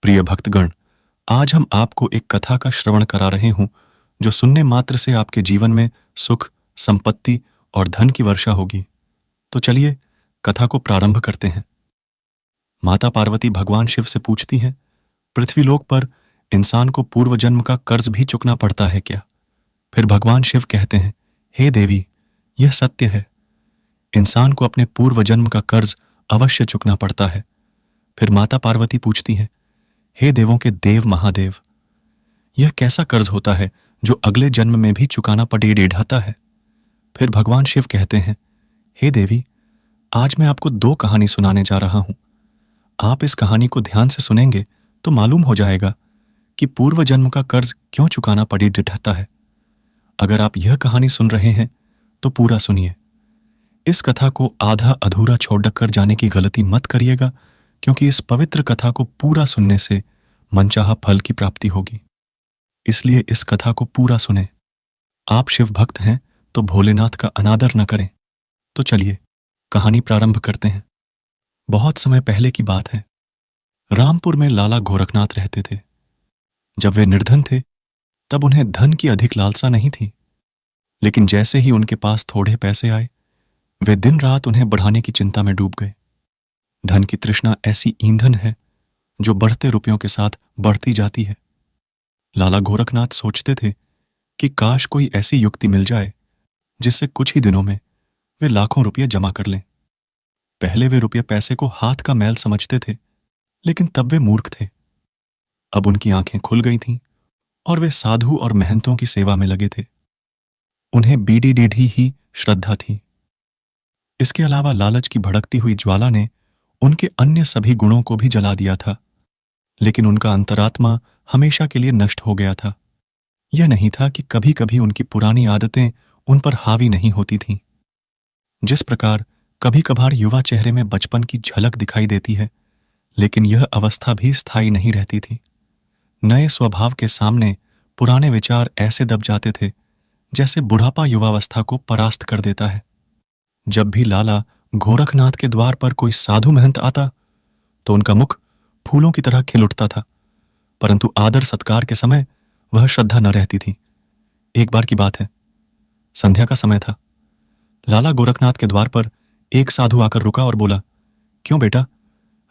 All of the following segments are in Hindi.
प्रिय भक्तगण, आज हम आपको एक कथा का श्रवण करा रहे हूं जो सुनने मात्र से आपके जीवन में सुख, संपत्ति और धन की वर्षा होगी। तो चलिए कथा को प्रारंभ करते हैं। माता पार्वती भगवान शिव से पूछती हैं, पृथ्वीलोक पर इंसान को पूर्व जन्म का कर्ज भी चुकना पड़ता है क्या? फिर भगवान शिव कहते हैं, हे देवी, यह सत्य है, इंसान को अपने पूर्व जन्म का कर्ज अवश्य चुकना पड़ता है। फिर माता पार्वती पूछती हैं, हे देवों के देव महादेव, यह कैसा कर्ज होता है जो अगले जन्म में भी चुकाना पड़ेगा है? फिर भगवान शिव कहते हैं, हे देवी, आज मैं आपको दो कहानी सुनाने जा रहा हूं। आप इस कहानी को ध्यान से सुनेंगे तो मालूम हो जाएगा कि पूर्व जन्म का कर्ज क्यों चुकाना पड़ेगा है। अगर आप यह कहानी सुन रहे हैं तो पूरा सुनिए। इस कथा को आधा अधूरा छोड़ कर जाने की गलती मत करिएगा, क्योंकि इस पवित्र कथा को पूरा सुनने से मनचाहा फल की प्राप्ति होगी। इसलिए इस कथा को पूरा सुने। आप शिव भक्त हैं तो भोलेनाथ का अनादर न करें। तो चलिए कहानी प्रारंभ करते हैं। बहुत समय पहले की बात है। रामपुर में लाला गोरखनाथ रहते थे। जब वे निर्धन थे तब उन्हें धन की अधिक लालसा नहीं थी, लेकिन जैसे ही उनके पास थोड़े पैसे आए, वे दिन रात उन्हें बढ़ाने की चिंता में डूब गए। धन की तृष्णा ऐसी ईंधन है जो बढ़ते रुपयों के साथ बढ़ती जाती है। लाला गोरखनाथ सोचते थे कि काश कोई ऐसी युक्ति मिल जाए जिससे कुछ ही दिनों में वे लाखों रुपये जमा कर लें। पहले वे रुपये पैसे को हाथ का मैल समझते थे, लेकिन तब वे मूर्ख थे। अब उनकी आंखें खुल गई थीं और वे साधु और महंतों की सेवा में लगे थे। उन्हें बीड़ी डेढ़ी ही श्रद्धा थी। इसके अलावा लालच की भड़कती हुई ज्वाला ने उनके अन्य सभी गुणों को भी जला दिया था, लेकिन उनका अंतरात्मा हमेशा के लिए नष्ट हो गया था। यह नहीं था कि कभी कभी उनकी पुरानी आदतें उन पर हावी नहीं होती थीं। जिस प्रकार कभी कभार युवा चेहरे में बचपन की झलक दिखाई देती है, लेकिन यह अवस्था भी स्थायी नहीं रहती थी। नए स्वभाव के सामने पुराने विचार ऐसे दब जाते थे जैसे बुढ़ापा युवावस्था को परास्त कर देता है। जब भी लाला गोरखनाथ के द्वार पर कोई साधु महंत आता तो उनका मुख फूलों की तरह खिल उठता था, परंतु आदर सत्कार के समय वह श्रद्धा न रहती थी। एक बार की बात है, संध्या का समय था। लाला गोरखनाथ के द्वार पर एक साधु आकर रुका और बोला, क्यों बेटा,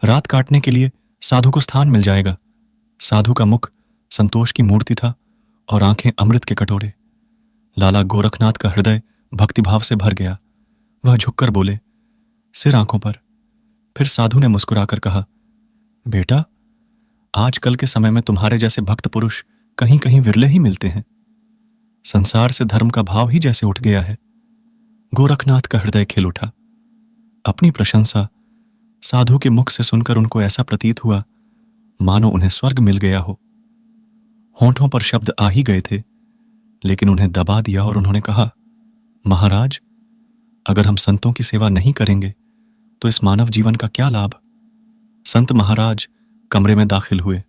रात काटने के लिए साधु को स्थान मिल जाएगा। साधु का मुख संतोष की मूर्ति था और आंखें अमृत के कटोरे। लाला गोरखनाथ का हृदय भक्तिभाव से भर गया। वह झुककर बोले, सिर आंखों पर। फिर साधु ने मुस्कुराकर कहा, बेटा, आजकल के समय में तुम्हारे जैसे भक्त पुरुष कहीं कहीं विरले ही मिलते हैं। संसार से धर्म का भाव ही जैसे उठ गया है। गोरखनाथ का हृदय खिल उठा। अपनी प्रशंसा साधु के मुख से सुनकर उनको ऐसा प्रतीत हुआ मानो उन्हें स्वर्ग मिल गया हो। होंठों पर शब्द आ ही गए थे, लेकिन उन्हें दबा दिया और उन्होंने कहा, महाराज, अगर हम संतों की सेवा नहीं करेंगे तो इस मानव जीवन का क्या लाभ? संत महाराज कमरे में दाखिल हुए।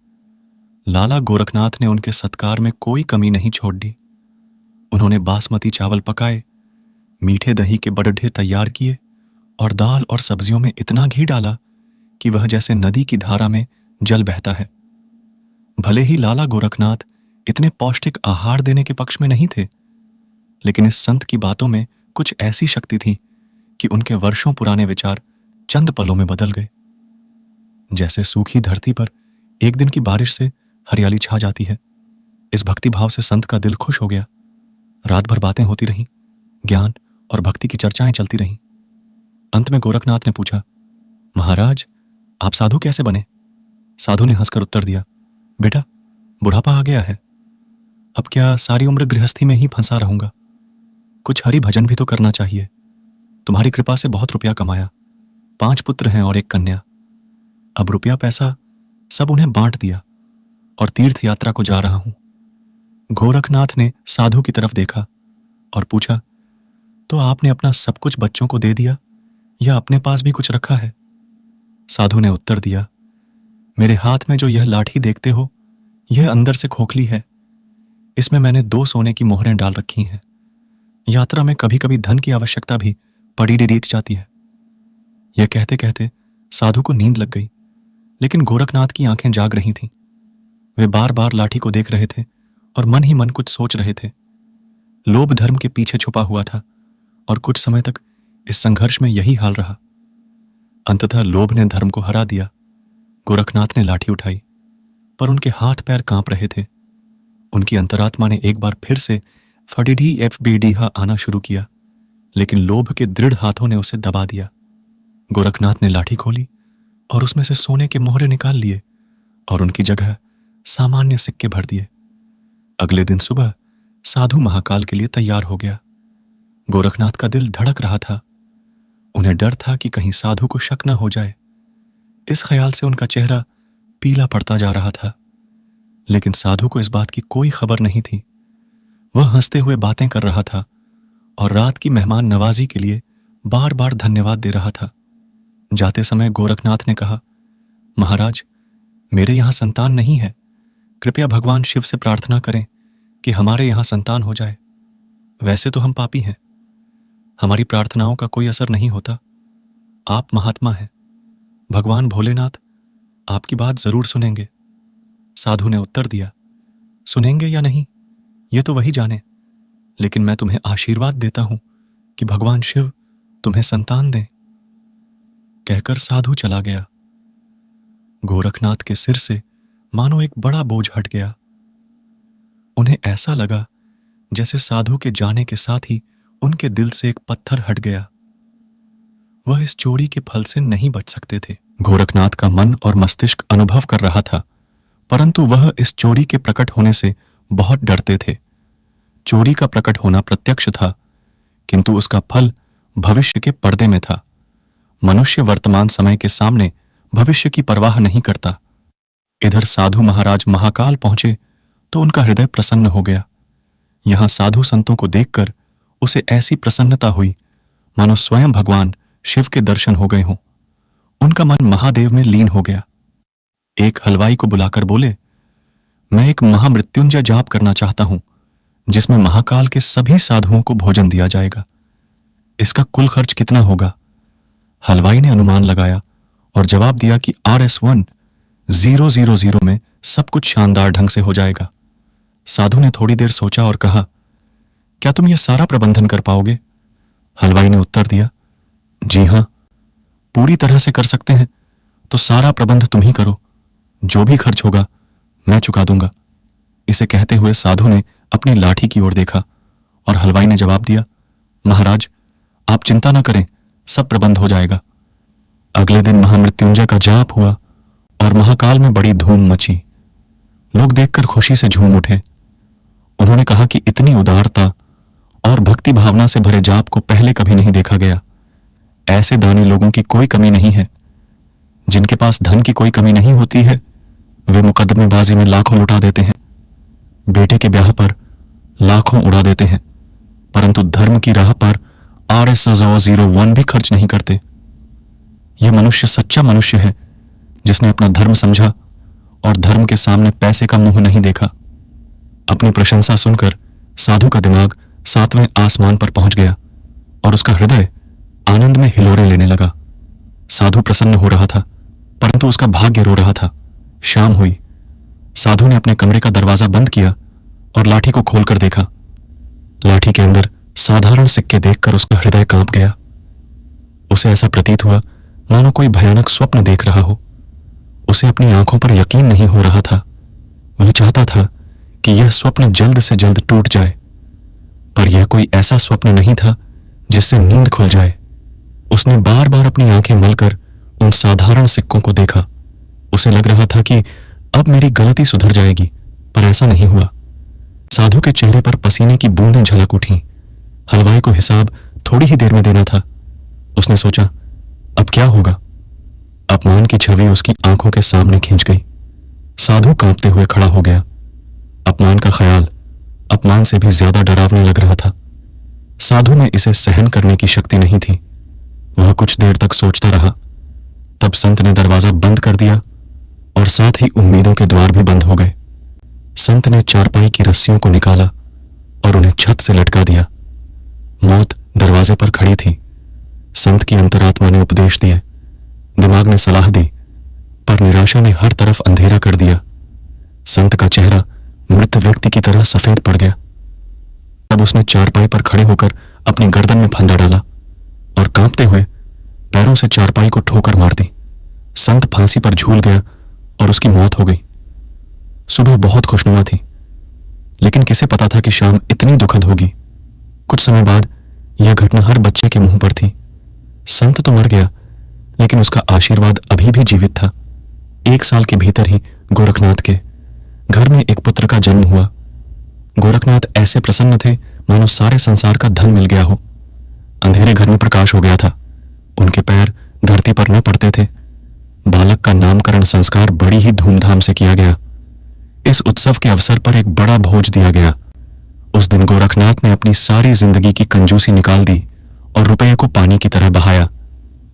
लाला गोरखनाथ ने उनके सत्कार में कोई कमी नहीं छोड़ दी। उन्होंने बासमती चावल पकाए, मीठे दही के बड़ढे तैयार किए और दाल और सब्जियों में इतना घी डाला कि वह जैसे नदी की धारा में जल बहता है। भले ही लाला गोरखनाथ इतने पौष्टिक आहार देने के पक्ष में नहीं थे, लेकिन इस संत की बातों में कुछ ऐसी शक्ति थी कि उनके वर्षों पुराने विचार चंद पलों में बदल गए। जैसे सूखी धरती पर एक दिन की बारिश से हरियाली छा जाती है, इस भक्ति भाव से संत का दिल खुश हो गया। रात भर बातें होती रहीं, ज्ञान और भक्ति की चर्चाएं चलती रहीं। अंत में गोरखनाथ ने पूछा, महाराज, आप साधु कैसे बने? साधु ने हंसकर उत्तर दिया, बेटा, बुढ़ापा आ गया है। अब क्या सारी उम्र गृहस्थी में ही फंसा रहूंगा? कुछ हरि भजन भी तो करना चाहिए। तुम्हारी कृपा से बहुत रुपया कमाया, 5 पुत्र हैं और 1 कन्या। अब रुपया पैसा सब उन्हें बांट दिया और तीर्थ यात्रा को जा रहा हूं। गोरखनाथ ने साधु की तरफ देखा और पूछा, तो आपने अपना सब कुछ बच्चों को दे दिया या अपने पास भी कुछ रखा है? साधु ने उत्तर दिया, मेरे हाथ में जो यह लाठी देखते हो, यह अंदर से खोखली है। इसमें मैंने 2 सोने की मोहरें डाल रखी हैं। यात्रा में कभी कभी धन की आवश्यकता भी पड़ी रीत जाती है। यह कहते कहते साधु को नींद लग गई, लेकिन गोरखनाथ की आंखें जाग रही थीं। वे बार बार लाठी को देख रहे थे और मन ही मन कुछ सोच रहे थे। लोभ धर्म के पीछे छुपा हुआ था और कुछ समय तक इस संघर्ष में यही हाल रहा। अंततः लोभ ने धर्म को हरा दिया। गोरखनाथ ने लाठी उठाई, पर उनके हाथ पैर कांप रहे थे। उनकी अंतरात्मा ने एक बार फिर से फडीडी एफबीडीहा आना शुरू किया, लेकिन लोभ के दृढ़ हाथों ने उसे दबा दिया। गोरखनाथ ने लाठी खोली और उसमें से सोने के मोहरे निकाल लिए और उनकी जगह सामान्य सिक्के भर दिए। अगले दिन सुबह साधु महाकाल के लिए तैयार हो गया। गोरखनाथ का दिल धड़क रहा था। उन्हें डर था कि कहीं साधु को शक न हो जाए। इस ख्याल से उनका चेहरा पीला पड़ता जा रहा था, लेकिन साधु को इस बात की कोई खबर नहीं थी। वह हंसते हुए बातें कर रहा था और रात की मेहमान नवाजी के लिए बार बार धन्यवाद दे रहा था। जाते समय गोरखनाथ ने कहा, महाराज, मेरे यहां संतान नहीं है। कृपया भगवान शिव से प्रार्थना करें कि हमारे यहां संतान हो जाए। वैसे तो हम पापी हैं, हमारी प्रार्थनाओं का कोई असर नहीं होता। आप महात्मा हैं, भगवान भोलेनाथ आपकी बात जरूर सुनेंगे। साधु ने उत्तर दिया, सुनेंगे या नहीं ये तो वही जाने, लेकिन मैं तुम्हें आशीर्वाद देता हूं कि भगवान शिव तुम्हें संतान दें। कहकर साधु चला गया। गोरखनाथ के सिर से मानो एक बड़ा बोझ हट गया। उन्हें ऐसा लगा जैसे साधु के जाने के साथ ही उनके दिल से एक पत्थर हट गया। वह इस चोरी के फल से नहीं बच सकते थे। गोरखनाथ का मन और मस्तिष्क अनुभव कर रहा था, परंतु वह इस चोरी के प्रकट होने से बहुत डरते थे। चोरी का प्रकट होना प्रत्यक्ष था, किंतु उसका फल भविष्य के पर्दे में था। मनुष्य वर्तमान समय के सामने भविष्य की परवाह नहीं करता। इधर साधु महाराज महाकाल पहुंचे तो उनका हृदय प्रसन्न हो गया। यहां साधु संतों को देखकर उसे ऐसी प्रसन्नता हुई मानो स्वयं भगवान शिव के दर्शन हो गए हों। उनका मन महादेव में लीन हो गया। एक हलवाई को बुलाकर बोले, मैं एक महामृत्युंजय जाप करना चाहता हूं, जिसमें महाकाल के सभी साधुओं को भोजन दिया जाएगा। इसका कुल खर्च कितना होगा? हलवाई ने अनुमान लगाया और जवाब दिया कि RS1000 में सब कुछ शानदार ढंग से हो जाएगा। साधु ने थोड़ी देर सोचा और कहा, क्या तुम यह सारा प्रबंधन कर पाओगे? हलवाई ने उत्तर दिया, जी हां, पूरी तरह से कर सकते हैं तो सारा प्रबंध तुम ही करो। जो भी खर्च होगा मैं चुका दूंगा। इसे कहते हुए साधु ने अपनी लाठी की ओर देखा और हलवाई ने जवाब दिया, महाराज, आप चिंता न करें, सब प्रबंध हो जाएगा। अगले दिन महामृत्युंजय का जाप हुआ और महाकाल में बड़ी धूम मची। लोग देखकर खुशी से झूम उठे। उन्होंने कहा कि इतनी उदारता और भक्ति भावना से भरे जाप को पहले कभी नहीं देखा गया। ऐसे दानी लोगों की कोई कमी नहीं है। जिनके पास धन की कोई कमी नहीं होती है, वे मुकदमेबाजी में लाखों लुटा देते हैं, बेटे के ब्याह पर लाखों उड़ा देते हैं, परंतु धर्म की राह पर RS01 भी खर्च नहीं करते। यह मनुष्य सच्चा मनुष्य है, जिसने अपना धर्म समझा और धर्म के सामने पैसे का मुंह नहीं देखा। अपनी प्रशंसा सुनकर साधु का दिमाग 7वें आसमान पर पहुंच गया और उसका हृदय आनंद में हिलोरे लेने लगा। साधु प्रसन्न हो रहा था, परंतु उसका भाग्य रो रहा था। शाम हुई। साधु ने अपने कमरे का दरवाजा बंद किया और लाठी को खोलकर देखा। लाठी के अंदर साधारण सिक्के देखकर उसका हृदय कांप गया। उसे ऐसा प्रतीत हुआ मानो कोई भयानक स्वप्न देख रहा हो। उसे अपनी आंखों पर यकीन नहीं हो रहा था। वह चाहता था कि यह स्वप्न जल्द से जल्द टूट जाए, पर यह कोई ऐसा स्वप्न नहीं था जिससे नींद खुल जाए। उसने बार बार अपनी आंखें मलकर उन साधारण सिक्कों को देखा। उसे लग रहा था कि अब मेरी गलती सुधर जाएगी, पर ऐसा नहीं हुआ। साधु के चेहरे पर पसीने की बूंदें झलक उठी। हलवाई को हिसाब थोड़ी ही देर में देना था। उसने सोचा, अब क्या होगा? अपमान की छवि उसकी आंखों के सामने खिंच गई। साधु कांपते हुए खड़ा हो गया। अपमान का ख्याल अपमान से भी ज्यादा डरावने लग रहा था। साधु में इसे सहन करने की शक्ति नहीं थी। वह कुछ देर तक सोचता रहा। तब संत ने दरवाजा बंद कर दिया और साथ ही उम्मीदों के द्वार भी बंद हो गए। संत ने चारपाई की रस्सियों को निकाला और उन्हें छत से लटका दिया। मौत दरवाजे पर खड़ी थी। संत की अंतरात्मा ने उपदेश दिए। दिमाग ने सलाह दी, पर निराशा ने हर तरफ अंधेरा कर दिया। संत का चेहरा मृत व्यक्ति की तरह सफेद पड़ गया। तब उसने चारपाई पर खड़े होकर अपनी गर्दन में फंदा डाला और कांपते हुए पैरों से चारपाई को ठोकर मार दी। संत फांसी पर झूल गया और उसकी मौत हो गई। सुबह बहुत खुशनुमा थी, लेकिन किसे पता था कि शाम इतनी दुखद होगी। कुछ समय बाद यह घटना हर बच्चे के मुंह पर थी। संत तो मर गया, लेकिन उसका आशीर्वाद अभी भी जीवित था। 1 साल के भीतर ही गोरखनाथ के घर में एक पुत्र का जन्म हुआ। गोरखनाथ ऐसे प्रसन्न थे मानो सारे संसार का धन मिल गया हो। अंधेरे घर में प्रकाश हो गया था। उनके पैर धरती पर न पड़ते थे। बालक का नामकरण संस्कार बड़ी ही धूमधाम से किया गया। इस उत्सव के अवसर पर एक बड़ा भोज दिया गया। उस दिन गोरखनाथ ने अपनी सारी जिंदगी की कंजूसी निकाल दी और रुपये को पानी की तरह बहाया।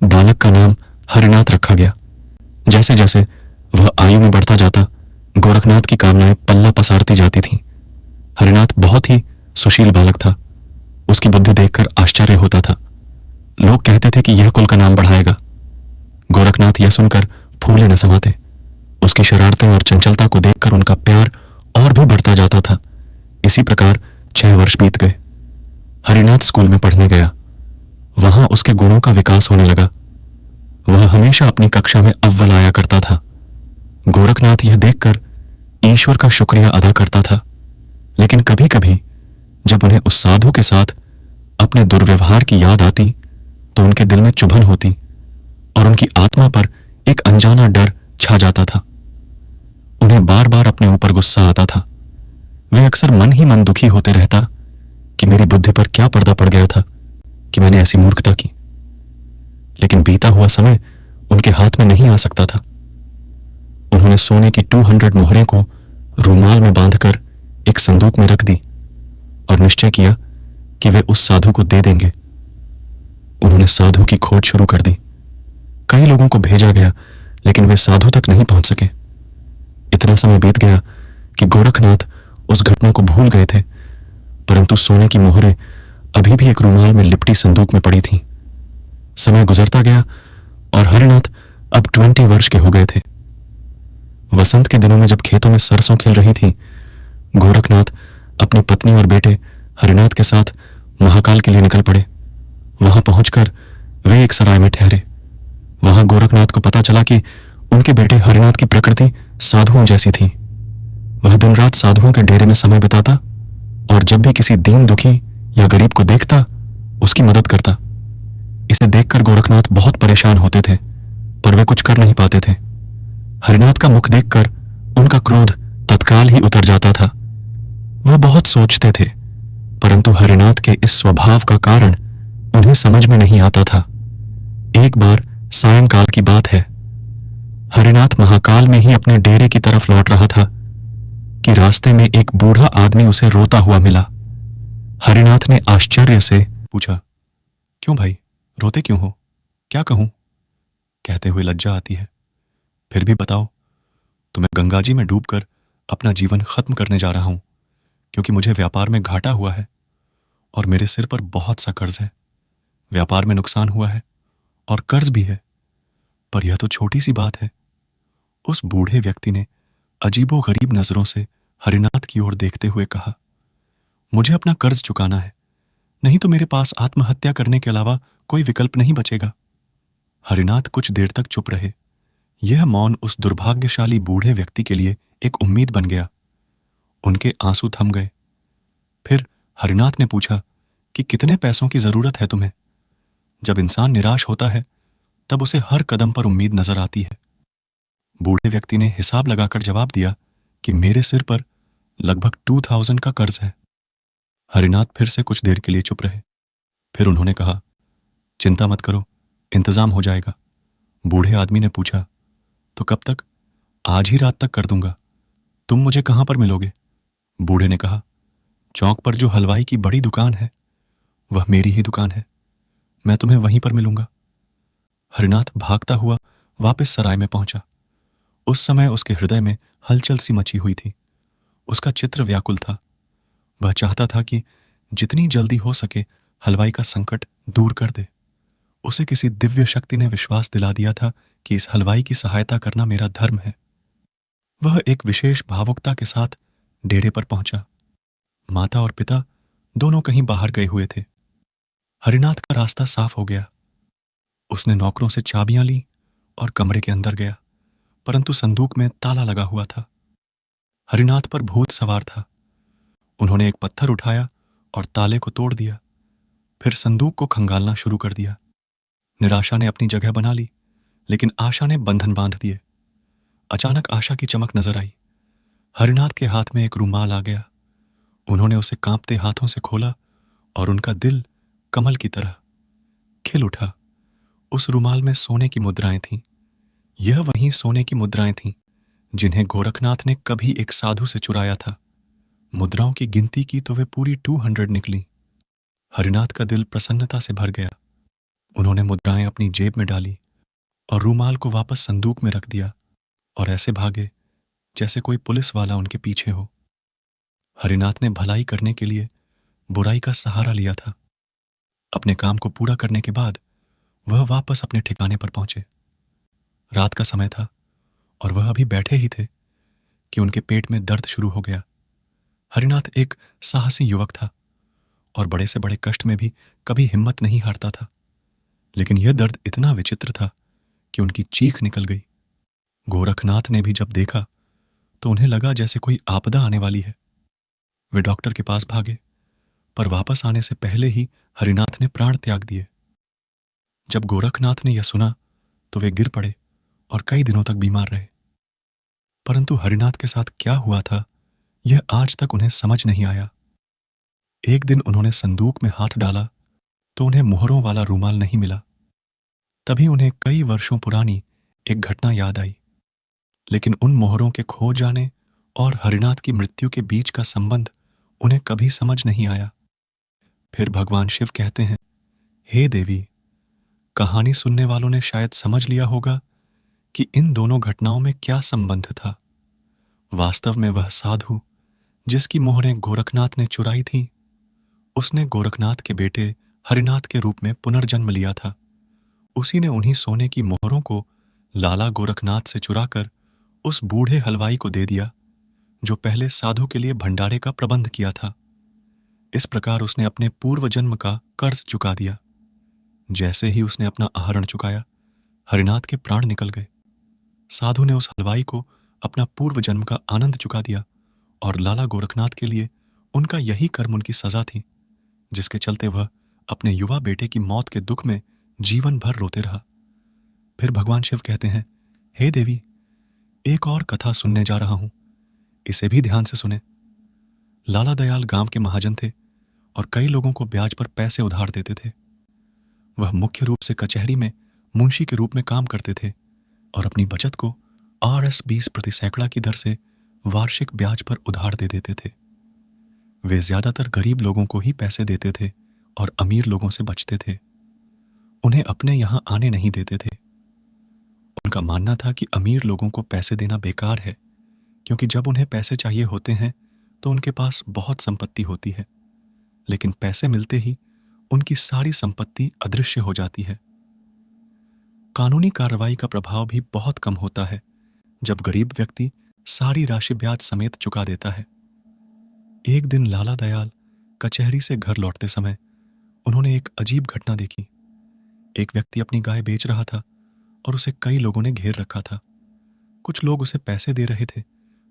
बालक का नाम हरिनाथ रखा गया। जैसे जैसे वह आयु में बढ़ता जाता, गोरखनाथ की कामनाएं पल्ला पसारती जाती थीं। हरिनाथ बहुत ही सुशील बालक था। उसकी बुद्धि देखकर आश्चर्य होता था। लोग कहते थे कि यह कुल का नाम बढ़ाएगा। गोरखनाथ यह सुनकर फूले न समाते। उसकी शरारतें और चंचलता को देखकर उनका प्यार और भी बढ़ता जाता था। इसी प्रकार 6 वर्ष बीत गए। हरिनाथ स्कूल में पढ़ने गया। वहां उसके गुणों का विकास होने लगा। वह हमेशा अपनी कक्षा में अव्वल आया करता था। गोरखनाथ यह देखकर ईश्वर का शुक्रिया अदा करता था, लेकिन कभी कभी जब उन्हें उस साधु के साथ अपने दुर्व्यवहार की याद आती तो उनके दिल में चुभन होती और उनकी आत्मा पर एक अनजाना डर छा जाता था। उन्हें बार बार अपने ऊपर गुस्सा आता था। वे अक्सर मन ही मन दुखी होते रहता कि मेरी बुद्धि पर क्या पर्दा पड़ गया था कि मैंने ऐसी मूर्खता की। लेकिन बीता हुआ समय उनके हाथ में नहीं आ सकता था। उन्होंने सोने की 200 मोहरें को रूमाल में बांधकर एक संदूक में रख दी और निश्चय किया कि वे उस साधु को दे देंगे। उन्होंने साधु की खोज शुरू कर दी। कई लोगों को भेजा गया, लेकिन वे साधु तक नहीं पहुंच सके। इतना समय बीत गया कि गोरखनाथ उस घटना को भूल गए थे, परंतु सोने की मोहरें अभी भी एक रूमाल में लिपटी संदूक में पड़ी थीं। समय गुजरता गया और हरिनाथ अब 20 वर्ष के हो गए थे। वसंत के दिनों में जब खेतों में सरसों खिल रही थी, गोरखनाथ अपनी पत्नी और बेटे हरिनाथ के साथ महाकाल के लिए निकल पड़े। वहां पहुंचकर वे एक सराय में ठहरे। वहां गोरखनाथ को पता चला कि उनके बेटे हरिनाथ की प्रकृति साधुओं जैसी थी। वह दिन रात साधुओं के डेरे में समय बिताता और जब भी किसी दीन दुखी या गरीब को देखता उसकी मदद करता। इसे देखकर गोरखनाथ बहुत परेशान होते थे, पर वे कुछ कर नहीं पाते थे। हरिनाथ का मुख देखकर उनका क्रोध तत्काल ही उतर जाता था। वह बहुत सोचते थे, परंतु हरिनाथ के इस स्वभाव का कारण उन्हें समझ में नहीं आता था। एक बार सायंकाल की बात है। हरिनाथ महाकाल में ही अपने डेरे की तरफ लौट रहा था कि रास्ते में एक बूढ़ा आदमी उसे रोता हुआ मिला। हरिनाथ ने आश्चर्य से पूछा, क्यों भाई, रोते क्यों हो? क्या कहूं? कहते हुए लज्जा आती है। फिर भी बताओ। तो मैं गंगा जी में डूबकर अपना जीवन खत्म करने जा रहा हूं, क्योंकि मुझे व्यापार में घाटा हुआ है और मेरे सिर पर बहुत सा कर्ज है। व्यापार में नुकसान हुआ है और कर्ज भी है, पर यह तो छोटी सी बात है। उस बूढ़े व्यक्ति ने अजीबो गरीब नजरों से हरिनाथ की ओर देखते हुए कहा, मुझे अपना कर्ज चुकाना है, नहीं तो मेरे पास आत्महत्या करने के अलावा कोई विकल्प नहीं बचेगा। हरिनाथ कुछ देर तक चुप रहे। यह मौन उस दुर्भाग्यशाली बूढ़े व्यक्ति के लिए एक उम्मीद बन गया। उनके आंसू थम गए। फिर हरिनाथ ने पूछा कि कितने पैसों की जरूरत है तुम्हें? जब इंसान निराश होता है तब उसे हर कदम पर उम्मीद नजर आती है। बूढ़े व्यक्ति ने हिसाब लगाकर जवाब दिया कि मेरे सिर पर लगभग 2000 का कर्ज है। हरिनाथ फिर से कुछ देर के लिए चुप रहे। फिर उन्होंने कहा, चिंता मत करो, इंतजाम हो जाएगा। बूढ़े आदमी ने पूछा, तो कब तक? आज ही रात तक कर दूंगा। तुम मुझे कहां पर मिलोगे? बूढ़े ने कहा, चौक पर जो हलवाई की बड़ी दुकान है वह मेरी ही दुकान है, मैं तुम्हें वहीं पर मिलूंगा। हरिनाथ भागता हुआ वापस सराय में पहुंचा। उस समय उसके हृदय में हलचल सी मची हुई थी। उसका चित्र व्याकुल था। वह चाहता था कि जितनी जल्दी हो सके हलवाई का संकट दूर कर दे। उसे किसी दिव्य शक्ति ने विश्वास दिला दिया था कि इस हलवाई की सहायता करना मेरा धर्म है। वह एक विशेष भावुकता के साथ डेरे पर पहुंचा। माता और पिता दोनों कहीं बाहर गए हुए थे। हरिनाथ का रास्ता साफ हो गया। उसने नौकरों से चाबियां ली और कमरे के अंदर गया, परंतु संदूक में ताला लगा हुआ था। हरिनाथ पर भूत सवार था। उन्होंने एक पत्थर उठाया और ताले को तोड़ दिया, फिर संदूक को खंगालना शुरू कर दिया। निराशा ने अपनी जगह बना ली, लेकिन आशा ने बंधन बांध दिए। अचानक आशा की चमक नजर आई। हरिनाथ के हाथ में एक रूमाल आ गया। उन्होंने उसे कांपते हाथों से खोला और उनका दिल कमल की तरह खिल उठा। उस रूमाल में सोने की मुद्राएं थीं। यह वही सोने की मुद्राएं थीं जिन्हें गोरखनाथ ने कभी एक साधु से चुराया था। मुद्राओं की गिनती की तो वे पूरी 200 निकली। हरिनाथ का दिल प्रसन्नता से भर गया। उन्होंने मुद्राएं अपनी जेब में डाली और रूमाल को वापस संदूक में रख दिया और ऐसे भागे जैसे कोई पुलिस वाला उनके पीछे हो। हरिनाथ ने भलाई करने के लिए बुराई का सहारा लिया था। अपने काम को पूरा करने के बाद वह वापस अपने ठिकाने पर पहुंचे। रात का समय था और वह अभी बैठे ही थे कि उनके पेट में दर्द शुरू हो गया। हरिनाथ एक साहसी युवक था और बड़े से बड़े कष्ट में भी कभी हिम्मत नहीं हारता था, लेकिन यह दर्द इतना विचित्र था कि उनकी चीख निकल गई। गोरखनाथ ने भी जब देखा तो उन्हें लगा जैसे कोई आपदा आने वाली है। वे डॉक्टर के पास भागे, पर वापस आने से पहले ही हरिनाथ ने प्राण त्याग दिए। जब गोरखनाथ ने यह सुना तो वे गिर पड़े और कई दिनों तक बीमार रहे। परंतु हरिनाथ के साथ क्या हुआ था यह आज तक उन्हें समझ नहीं आया। एक दिन उन्होंने संदूक में हाथ डाला तो उन्हें मोहरों वाला रूमाल नहीं मिला। तभी उन्हें कई वर्षों पुरानी एक घटना याद आई। लेकिन उन मोहरों के खो जाने और हरिनाथ की मृत्यु के बीच का संबंध उन्हें कभी समझ नहीं आया। फिर भगवान शिव कहते हैं, हे देवी, कहानी सुनने वालों ने शायद समझ लिया होगा कि इन दोनों घटनाओं में क्या संबंध था। वास्तव में वह साधु जिसकी मोहरें गोरखनाथ ने चुराई थीं, उसने गोरखनाथ के बेटे हरिनाथ के रूप में पुनर्जन्म लिया था। उसी ने उन्हीं सोने की मोहरों को लाला गोरखनाथ से चुराकर उस बूढ़े हलवाई को दे दिया जो पहले साधु के लिए भंडारे का प्रबंध किया था। इस प्रकार उसने अपने पूर्व जन्म का कर्ज चुका दिया। जैसे ही उसने अपना आहरण चुकाया, हरिनाथ के प्राण निकल गए। साधु ने उस हलवाई को अपना पूर्व जन्म का आनंद चुका दिया और लाला गोरखनाथ के लिए उनका यही कर्म उनकी सजा थी, जिसके चलते वह अपने युवा बेटे की मौत के दुख में जीवन भर रोते रहा। फिर भगवान शिव कहते हैं, हे देवी, एक और कथा सुनने जा रहा हूं, इसे भी ध्यान से सुने। लाला दयाल गांव के महाजन थे और कई लोगों को ब्याज पर पैसे उधार देते थे। वह मुख्य रूप से कचहरी में मुंशी के रूप में काम करते थे और अपनी बचत को RS 20 प्रति सैकड़ा की दर से वार्षिक ब्याज पर उधार दे देते थे। वे ज्यादातर गरीब लोगों को ही पैसे देते थे और अमीर लोगों से बचते थे। उन्हें अपने यहां आने नहीं देते थे। उनका मानना था कि अमीर लोगों को पैसे देना बेकार है, क्योंकि जब उन्हें पैसे चाहिए होते हैं तो उनके पास बहुत संपत्ति होती है, लेकिन पैसे मिलते ही उनकी सारी संपत्ति अदृश्य हो जाती है। कानूनी कार्रवाई का प्रभाव भी बहुत कम होता है जब गरीब व्यक्ति सारी राशि ब्याज समेत चुका देता है। एक दिन लाला दयाल कचहरी से घर लौटते समय उन्होंने एक अजीब घटना देखी। एक व्यक्ति अपनी गाय बेच रहा था और उसे कई लोगों ने घेर रखा था। कुछ लोग उसे पैसे दे रहे थे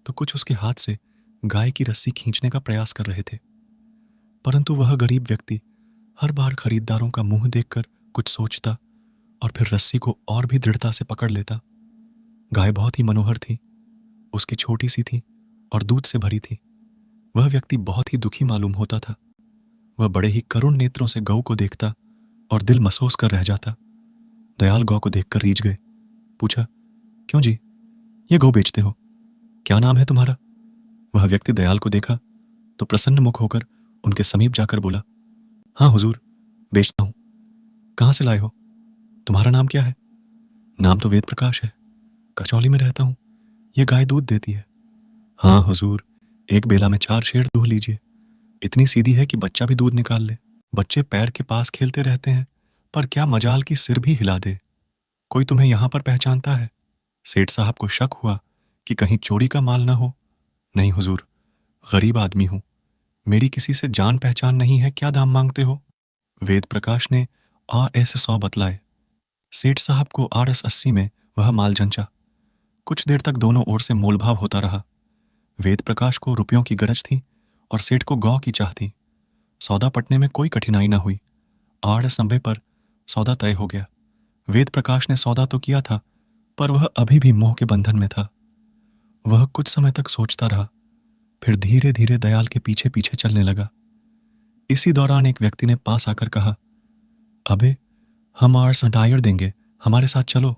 तो कुछ उसके हाथ से गाय की रस्सी खींचने का प्रयास कर रहे थे। परंतु वह गरीब व्यक्ति हर बार खरीदारों का मुंह देखकर कुछ सोचता और फिर रस्सी को और भी दृढ़ता से पकड़ लेता। गाय बहुत ही मनोहर थी, उसकी छोटी सी थी और दूध से भरी थी। वह व्यक्ति बहुत ही दुखी मालूम होता था। वह बड़े ही करुण नेत्रों से गौ को देखता और दिल महसूस कर रह जाता। दयाल गौ को देखकर रीझ गए। पूछा, क्यों जी, ये गौ बेचते हो? क्या नाम है तुम्हारा? वह व्यक्ति दयाल को देखा तो प्रसन्न मुख होकर उनके समीप जाकर बोला, हाँ हुजूर, बेचता हूं। कहां से लाए हो? तुम्हारा नाम क्या है? नाम तो वेद प्रकाश है, कचौली में रहता हूं। यह गाय दूध देती है। हाँ हुजूर, एक बेला में 4 शेर दूह लीजिए। इतनी सीधी है कि बच्चा भी दूध निकाल ले। बच्चे पैर के पास खेलते रहते हैं, पर क्या मजाल की सिर भी हिला दे। कोई तुम्हें यहां पर पहचानता है? सेठ साहब को शक हुआ कि कहीं चोरी का माल ना हो। नहीं हुजूर, गरीब आदमी हूं, मेरी किसी से जान पहचान नहीं है, क्या दाम मांगते हो? वेद प्रकाश ने RS 100 बतलाए। सेठ साहब को RS 80 में वह माल जंचा। कुछ देर तक दोनों ओर से मोलभाव होता रहा। वेद प्रकाश को रुपयों की गरज थी और सेठ को गौ की चाह थी। सौदा पटने में कोई कठिनाई न हुई। 8 पर सौदा तय हो गया। वेद प्रकाश ने सौदा तो किया था, पर वह अभी भी मोह के बंधन में था। वह कुछ समय तक सोचता रहा, फिर धीरे धीरे दयाल के पीछे पीछे चलने लगा। इसी दौरान एक व्यक्ति ने पास आकर कहा, अबे, हम आर्स टायर देंगे, हमारे साथ चलो।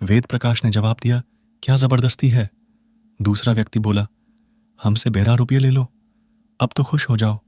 वेद प्रकाश ने जवाब दिया, क्या जबरदस्ती है? दूसरा व्यक्ति बोला, हमसे 12 रुपये ले लो, अब तो खुश हो जाओ।